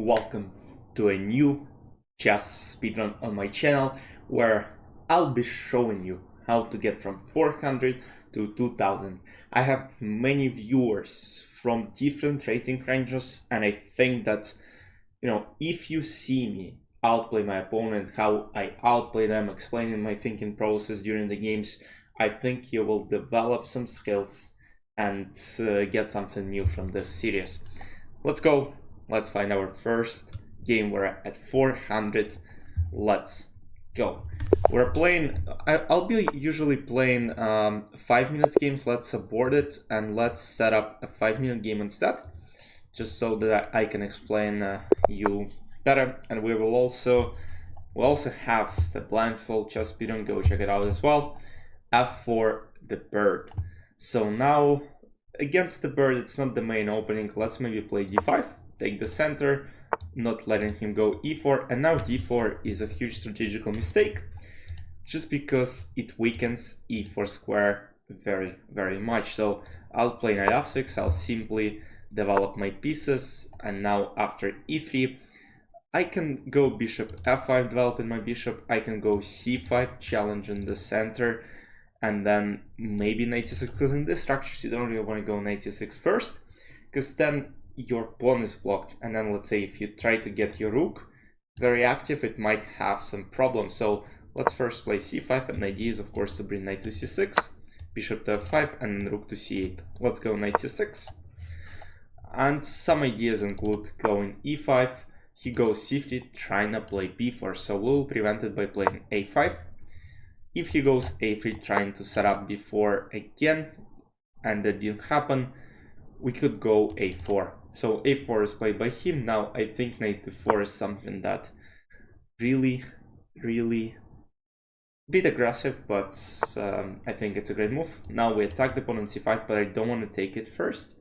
welcome to a new chess speedrun on my channel where I'll be showing you how to get from 400 to 2000. I have many viewers from different rating ranges, and I think that, if you see me outplay my opponent, how I outplay them, explaining my thinking process during the games, I think you will develop some skills and get something new from this series. Let's go. Let's find our first game. We're at 400. Let's go. We're playing, I'll be usually playing 5 minutes games. Let's abort it and let's set up a 5-minute game instead, just so that I can explain you better. And we'll also have the blindfold chess speedrun. Go check it out as well. F4 the bird. So now against the bird, it's not the main opening. Let's maybe play d5, take the center, not letting him go e4, and now d4 is a huge strategical mistake, just because it weakens e4 square very, very much. So I'll play knight f6, I'll simply develop my pieces, and now after e3, I can go bishop f5, developing my bishop, I can go c5, challenging the center, and then maybe knight c6, because in this structures you don't really want to go knight c6 first, because then your pawn is blocked, and then let's say if you try to get your rook very active, it might have some problems. So let's first play c5, and the idea is of course to bring knight to c6, bishop to f5, and then rook to c8. Let's go knight c6, and some ideas include going e5, he goes c3, trying to play b4, so we'll prevent it by playing a5. If he goes a3, trying to set up b4 again, and that didn't happen, we could go a4. So a4 is played by him. Now I think knight to 4 is something that really bit aggressive, but I think it's a great move. Now we attack the pawn on c5, but I don't want to take it first.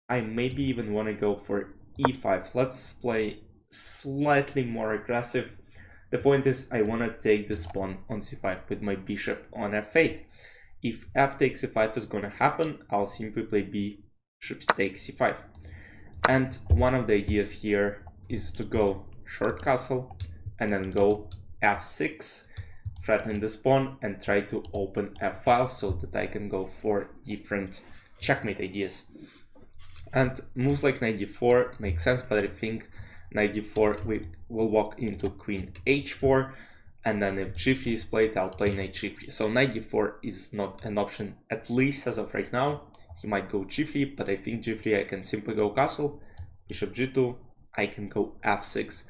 I maybe even want to go for e5. Let's play slightly more aggressive. The point is I want to take this pawn on c5 with my bishop on f8. If f takes c5 is going to happen, I'll simply play bishop takes c5. And one of the ideas here is to go short castle and then go f6, threatening this pawn, and try to open f-file so that I can go for different checkmate ideas. And moves like knight d4 make sense, but I think knight d4 we will walk into queen h4, and then if g3 is played, I'll play knight g3. So knight d4 is not an option, at least as of right now. He might go g3, but I think g3 I can simply go castle, bishop g2, I can go f6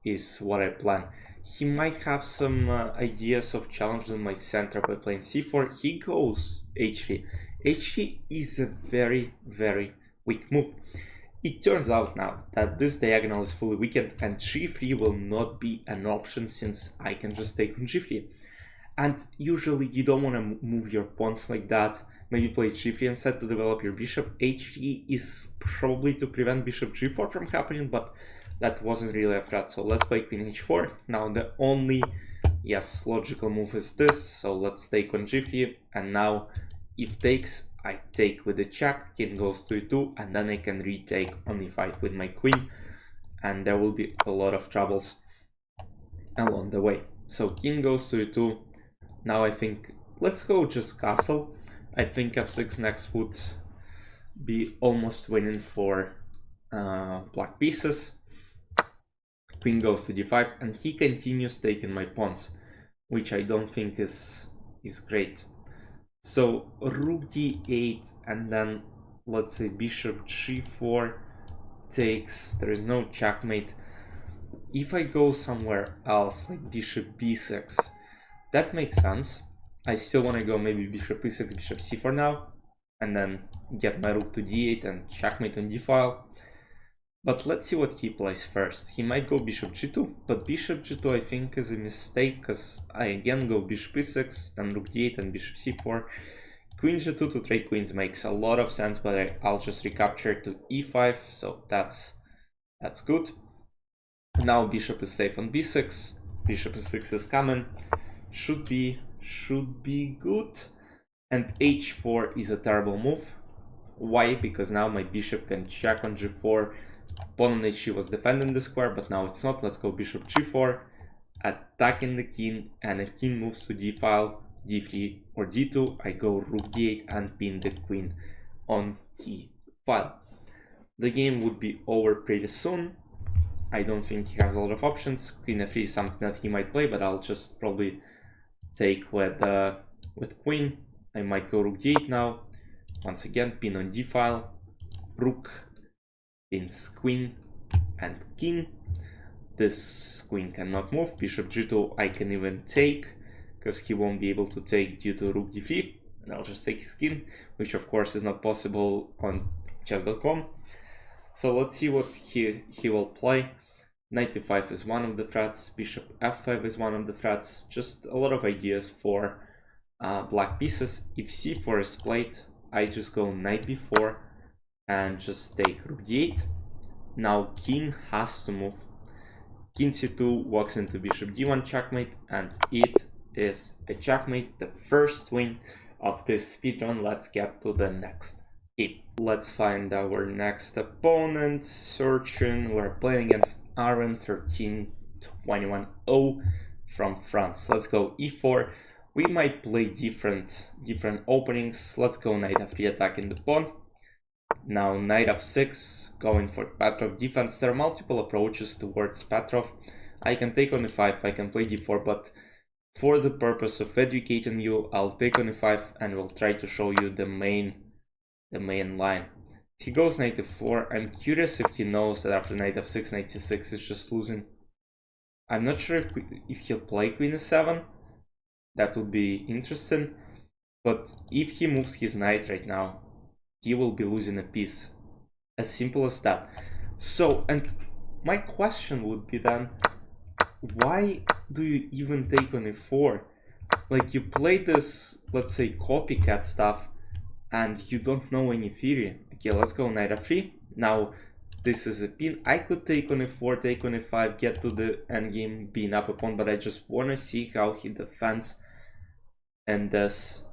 is what I plan. He might have some ideas of challenging my center by playing c4. He goes h3. h3 is a very, very weak move. It turns out now that this diagonal is fully weakened, and g3 will not be an option since I can just take on g3. And usually you don't want to move your pawns like that. Maybe play g3 instead to develop your bishop. h3 is probably to prevent bishop g4 from happening, but that wasn't really a threat. So let's play queen h4. Now the only, yes, logical move is this. So let's take on g3, and now if takes, I take with the check, king goes to e2, and then I can retake on e5 with my queen, and there will be a lot of troubles along the way. So king goes to e2. Now I think let's go just castle. I think f6 next would be almost winning for black pieces. Queen goes to d5, and he continues taking my pawns, which I don't think is great. So rook d8, and then let's say bishop g4 takes, there is no checkmate. If I go somewhere else, like bishop b6, that makes sense. I still want to go maybe bishop e6, bishop c4 now, and then get my rook to d8 and checkmate on d-file. But let's see what he plays first. He might go bishop g2, but bishop g2 I think is a mistake, because I again go bishop e6, then rook d8 and bishop c4. Queen g2 to trade queens makes a lot of sense, but I'll just recapture to e5, so that's good. Now bishop is safe on b6, bishop e6 is coming, should be good, and h4 is a terrible move. Why? Because now my bishop can check on g4, Pawn on h3 was defending the square, but now it's not. Let's go bishop g4, attacking the king, and if king moves to d file, d3 or d2, I go rook d8 and pin the queen on d file. The game would be over pretty soon. I don't think he has a lot of options. Queen f3 is something that he might play, but I'll just probably take with queen. I might go rook d8 now. Once again, pin on d file, rook, pins queen and king. This queen cannot move. Bishop g2 I can even take, because he won't be able to take due to rook d3. And I'll just take his king, which of course is not possible on chess.com. So let's see what he will play. Knight e5 is one of the threats, bishop f5 is one of the threats, just a lot of ideas for black pieces. If c4 is played, I just go knight b4 and just take rook d8. Now king has to move. King c2 walks into bishop d1 checkmate, and it is a checkmate, the first win of this speedrun. Let's get to the next game. Let's find our next opponent. Searching. We're playing against Aaron 1321-0 from France. Let's go e4. We might play different openings. Let's go knight f3 attacking the pawn. Now knight f6 going for Petrov defense. There are multiple approaches towards Petrov. I can take on e5, I can play d4, but for the purpose of educating you, I'll take on e5 and we'll try to show you the main line. He goes knight f4. I'm curious if he knows that after knight f6, knight c6 is just losing. I'm not sure if he'll play queen e7. That would be interesting. But if he moves his knight right now, he will be losing a piece. As simple as that. So, and my question would be then, why do you even take on e4? Like, you play this, let's say, copycat stuff, and you don't know any theory. Okay, let's go knight f3. Now, this is a pin. I could take on e4, take on e5, get to the endgame, being up a pawn, but I just want to see how he defends in this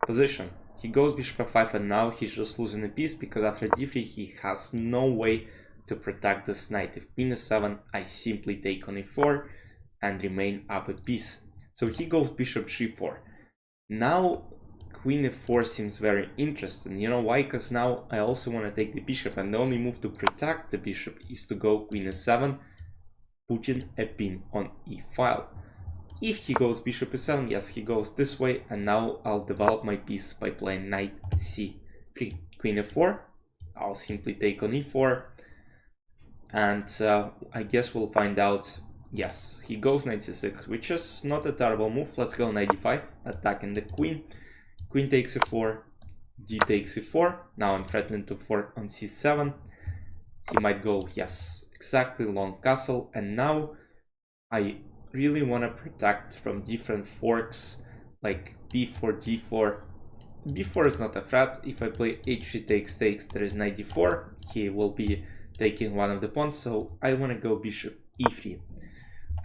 position. He goes bishop f5, and now he's just losing a piece, because after d3 he has no way to protect this knight. If queen e7, I simply take on e4 and remain up a piece. So he goes bishop g4. Now queen e4 seems very interesting. You know why? Because now I also want to take the bishop, and the only move to protect the bishop is to go queen e7, putting a pin on e file. If he goes bishop e7, yes, he goes this way, and now I'll develop my piece by playing knight c3. Queen e4, I'll simply take on e4, and I guess we'll find out. Yes, he goes knight c6, which is not a terrible move. Let's go knight e5, attacking the queen. Queen takes e4, d takes e4. Now I'm threatening to fork on c7. He might go, yes, exactly, long castle, and now I really want to protect from different forks like b4, d4. b4 is not a threat. If I play h3 takes, there is knight d4. He will be taking one of the pawns, so I want to go bishop e3.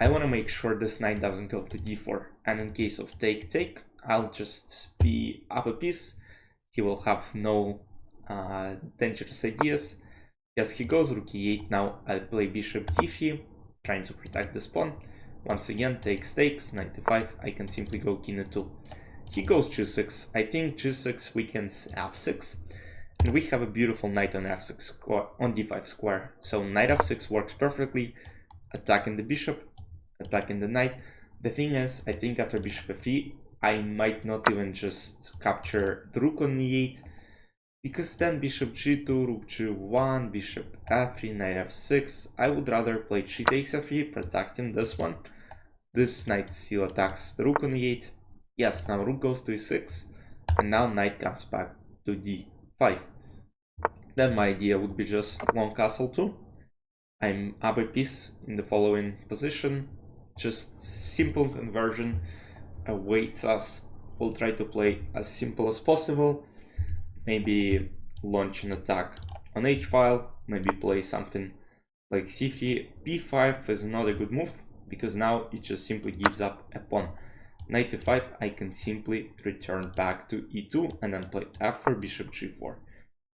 I want to make sure this knight doesn't go to d4, and in case of take, I'll just be up a piece. He will have no dangerous ideas. Yes, he goes rook e8. Now I play bishop d3, trying to protect this pawn. Once again, takes, knight e5, I can simply go king e2. He goes g6, I think g6 weakens f6, and we have a beautiful knight on f6 square, on d5 square. So knight f6 works perfectly, attacking the bishop, attacking the knight. The thing is, I think after bishop f3, I might not even just capture the rook on e8, because then bishop g2, rook g1, bishop f3, knight f6. I would rather play g takes f3, protecting this one. This knight still attacks the rook on e8. Yes, now rook goes to e6, and now knight comes back to d5. Then my idea would be just long castle 2. I'm up a piece in the following position. Just simple conversion awaits us. We'll try to play as simple as possible. Maybe launch an attack on h-file, maybe play something like c3. b5 is not a good move, because now it just simply gives up a pawn. Knight e5, I can simply return back to e2 and then play f4, bishop g4.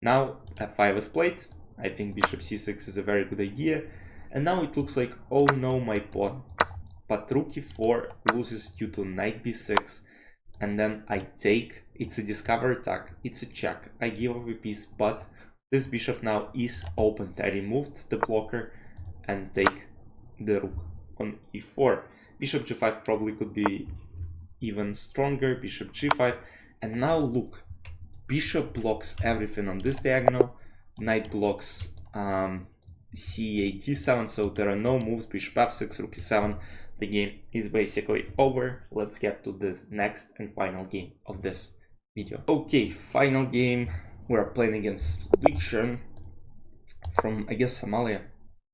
Now f5 is played, I think bishop c6 is a very good idea. And now it looks like, oh no, my pawn. But rook e4 loses due to knight b6. And then I take, it's a discover attack, it's a check. I give up a piece, but this bishop now is opened. I removed the blocker and take the rook on e4. Bishop g5 probably could be even stronger, bishop g5. And now look, bishop blocks everything on this diagonal, knight blocks c8, d7, so there are no moves, bishop f6, rook e7. The game is basically over. Let's get to the next and final game of this video. Okay, final game. We're playing against Legion from, I guess, Somalia.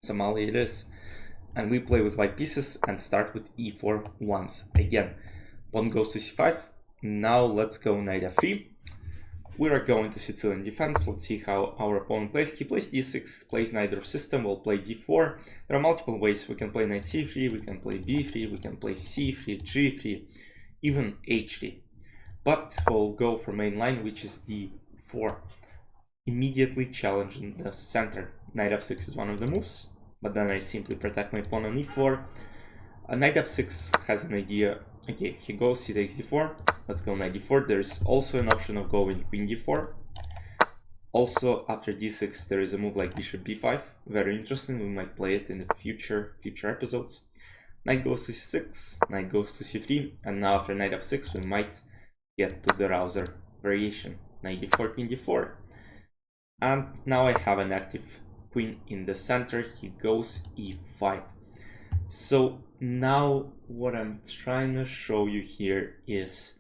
Somalia it is. And we play with white pieces and start with e4 once again. Pawn goes to c5. Now let's go knight f3. We are going to Sicilian defense. Let's see how our opponent plays. He plays d6, plays neither of system, we'll play d4. There are multiple ways. We can play knight c3, we can play b3, we can play c3, g3, even h3. But we'll go for main line, which is d4. Immediately challenging the center. Knight f6 is one of the moves, but then I simply protect my pawn on e4. Knight f6 has an idea. Okay, he goes, he takes d4. Let's go knight d4. There's also an option of going queen d4. Also, after d6, there is a move like bishop b5. Very interesting. We might play it in the future episodes. Knight goes to c6, knight goes to c3, and now after knight f6, we might get to the rouser variation. Knight d4, queen d4. And now I have an active queen in the center. He goes e5. So now what I'm trying to show you here is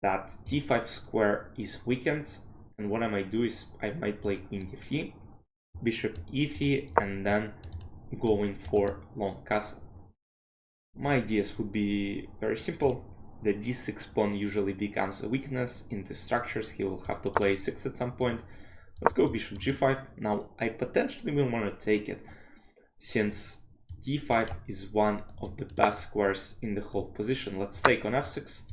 that d5 square is weakened, and what I might do is I might play queen d3, bishop e3, and then going for long castle. My ideas would be very simple. The d6 pawn usually becomes a weakness in the structures. He will have to play 6 at some point. Let's go bishop g5. Now I potentially will want to take it, since d5 is one of the best squares in the whole position. Let's take on f6,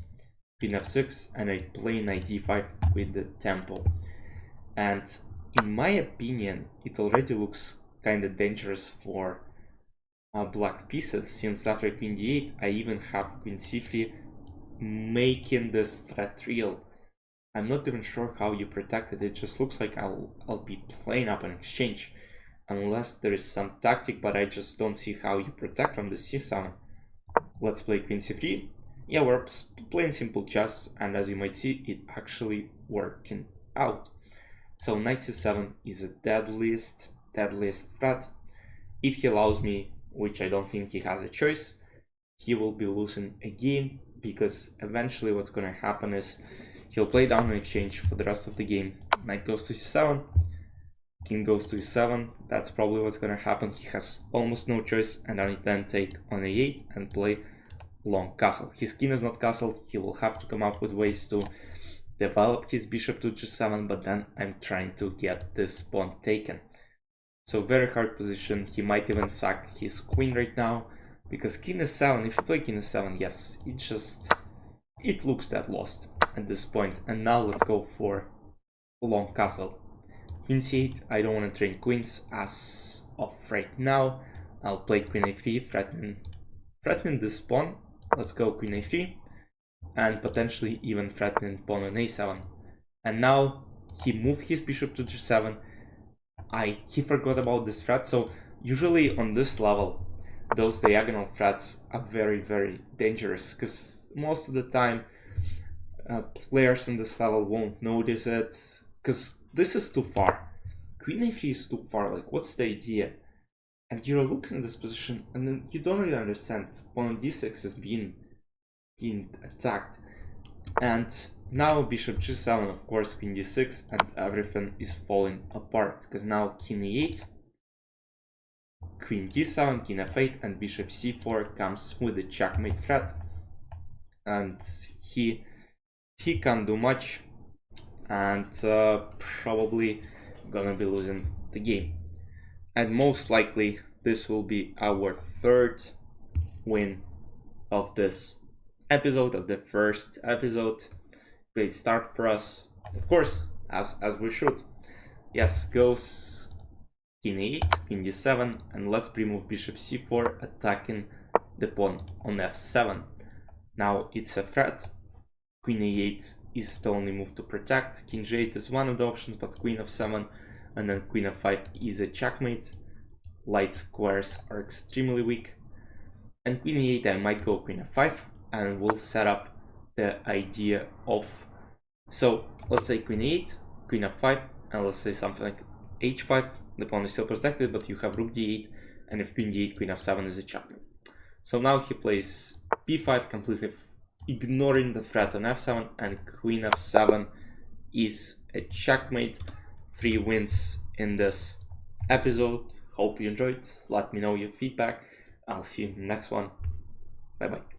queen f6, and I play knight d5 with the tempo. And in my opinion, it already looks kind of dangerous for black pieces, since after queen d8 I even have queen c3, making this threat real. I'm not even sure how you protect it. It just looks like I'll be playing up an exchange, unless there is some tactic, but I just don't see how you protect from the c7. Let's play queen c3. Yeah, we're playing simple chess, and as you might see, it actually working out. So knight c7 is a deadliest threat. If he allows me, which I don't think he has a choice, he will be losing a game, because eventually what's gonna happen is he'll play down an exchange for the rest of the game. Knight goes to c7, king goes to e7. That's probably what's gonna happen. He has almost no choice, and I then take on a8 and play long castle. His king is not castled. He will have to come up with ways to develop his bishop to g7, but then I'm trying to get this pawn taken. So very hard position. He might even sack his queen right now, because king e7, if you play king e7, yes, it looks that lost at this point. And now let's go for long castle. Queen c8, I don't want to train queens as of right now. I'll play queen a3, threatening this pawn. Let's go queen a3, and potentially even threatening pawn on a7. And now he moved his bishop to g7. He forgot about this threat. So usually on this level, those diagonal threats are very, very dangerous, because most of the time players in this level won't notice it, because this is too far. Queen a3 is too far. Like, what's the idea? And you're looking at this position, and then you don't really understand. Pawn on d6 is being attacked, and now bishop g7, of course, queen d6, and everything is falling apart, because now king e8, queen d7, king f8, and bishop c4 comes with the checkmate threat, and he can't do much, and probably gonna be losing the game. And most likely this will be our third win of this episode, of the first episode. Great start for us, of course, as we should. Yes, goes king a8, queen d7, and let's pre-move bishop c4, attacking the pawn on f7. Now it's a threat. Queen a8 is the only move to protect. King g8 is one of the options, but queen f7 and then queen f5 is a checkmate. Light squares are extremely weak. And queen e8, I might go queen f5, and we'll set up the idea of, so let's say queen e8, queen f5, and let's say something like h5. The pawn is still protected, but you have rook d8, and if queen d8, queen f7 is a checkmate. So now he plays b5, completely ignoring the threat on f7, and queen f7 is a checkmate. 3 wins in this episode. Hope you enjoyed. Let me know your feedback. I'll see you in the next one. Bye bye.